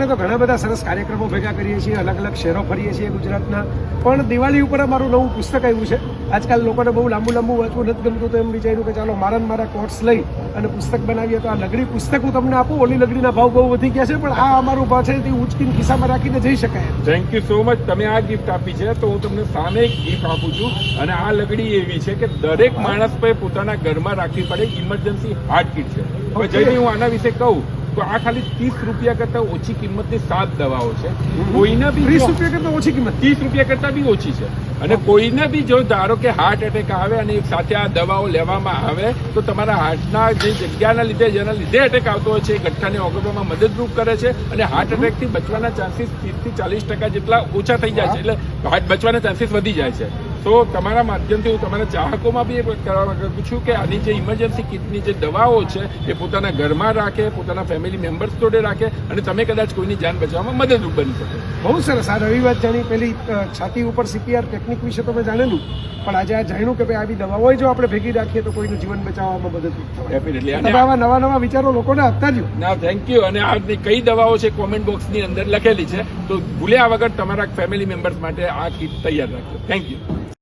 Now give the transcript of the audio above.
અમે તો ઘણા બધા સરસ કાર્યક્રમો ભેગા કરીએ છીએ, અલગ અલગ શહેરો ફરીએ છીએ ગુજરાતના, પણ દિવાળી ઉપર મારું નવું પુસ્તક આવ્યું છે. આજકાલ લોકોને બહુ લાંબુ વાંચવું નથી ગમતું, તો એમ વિચાર્યું કે ચાલો મારા કોટ્સ લઈ અને પુસ્તક બનાવીએ. તો આ લગડી પુસ્તક હું તમને આપું. ઓલી લગડીના ભાવ બહુ વધી ગયા છે, પણ આ અમારું ભાવ છે તે ઉચકીને ખિસ્સામાં રાખીને જઈ શકાય. Thank you so much. તમે આ ગિફ્ટ આપી છે તો હું તમને સામે એક ગિફ્ટ આપું છું. અને આ લગડી એવી છે કે દરેક માણસ પોતાના ઘરમાં રાખવી પડે. ઇમરજન્સી હાર્ટ કીટ છે. હવે જઈને હું આના વિશે કહું તો આ ખાલી 30 રૂપિયા કરતા ઓછી કિંમતની 7 દવાઓ છે. કોઈને બી 30 રૂપિયા કરતા ઓછી કિંમત, 30 રૂપિયા કરતા બી ઓછી છે. અને કોઈને બી જો ધારો કે હાર્ટ એટેક આવે અને એક સાથે આ દવાઓ લેવામાં આવે તો તમારા હાર્ટના જે જગ્યાના લીધે જેના લીધે એટેક આવતો હોય છે એ ગઠ્ઠાને ઓગળવામાં મદદરૂપ કરે છે. અને હાર્ટ એટેકથી બચવાના ચાન્સીસ 30 થી 40% જેટલા ઓછા થઈ જાય છે. એટલે હાર્ટ બચવાના ચાન્સીસ વધી જાય છે. તો તમારા માધ્યમથી હું તમારા ચાહકોમાં બી એ કરવા માંગુ છું કે આની જે ઇમરજન્સી કિટની જે દવાઓ છે એ પોતાના ઘરમાં રાખે, પોતાના ફેમિલી મેમ્બર્સ જોડે રાખે અને તમે કદાચ કોઈની જાન બચાવવામાં મદદરૂપ બની શકો. બહુ સરસ. આ નવી વાત જાણી. પેલી છાતી ઉપર CPR ટેકનિક વિશે તો મેં જાણેલું, પણ આજે આ જાણ્યું કે ભાઈ આવી દવાઓ જો આપણે ભેગી રાખીએ તો કોઈનું જીવન બચાવવામાં મદદરૂપ થાય. ડેફિનેટલી. અને આવા નવા વિચારો લોકોને આપતા જ. ના, થેન્ક યુ. અને આ કઈ દવાઓ છે કોમેન્ટ બોક્સની અંદર લખેલી છે, તો ભૂલ્યા વગર તમારા ફેમિલી મેમ્બર્સ માટે આ કીટ તૈયાર રાખજો. Thank you.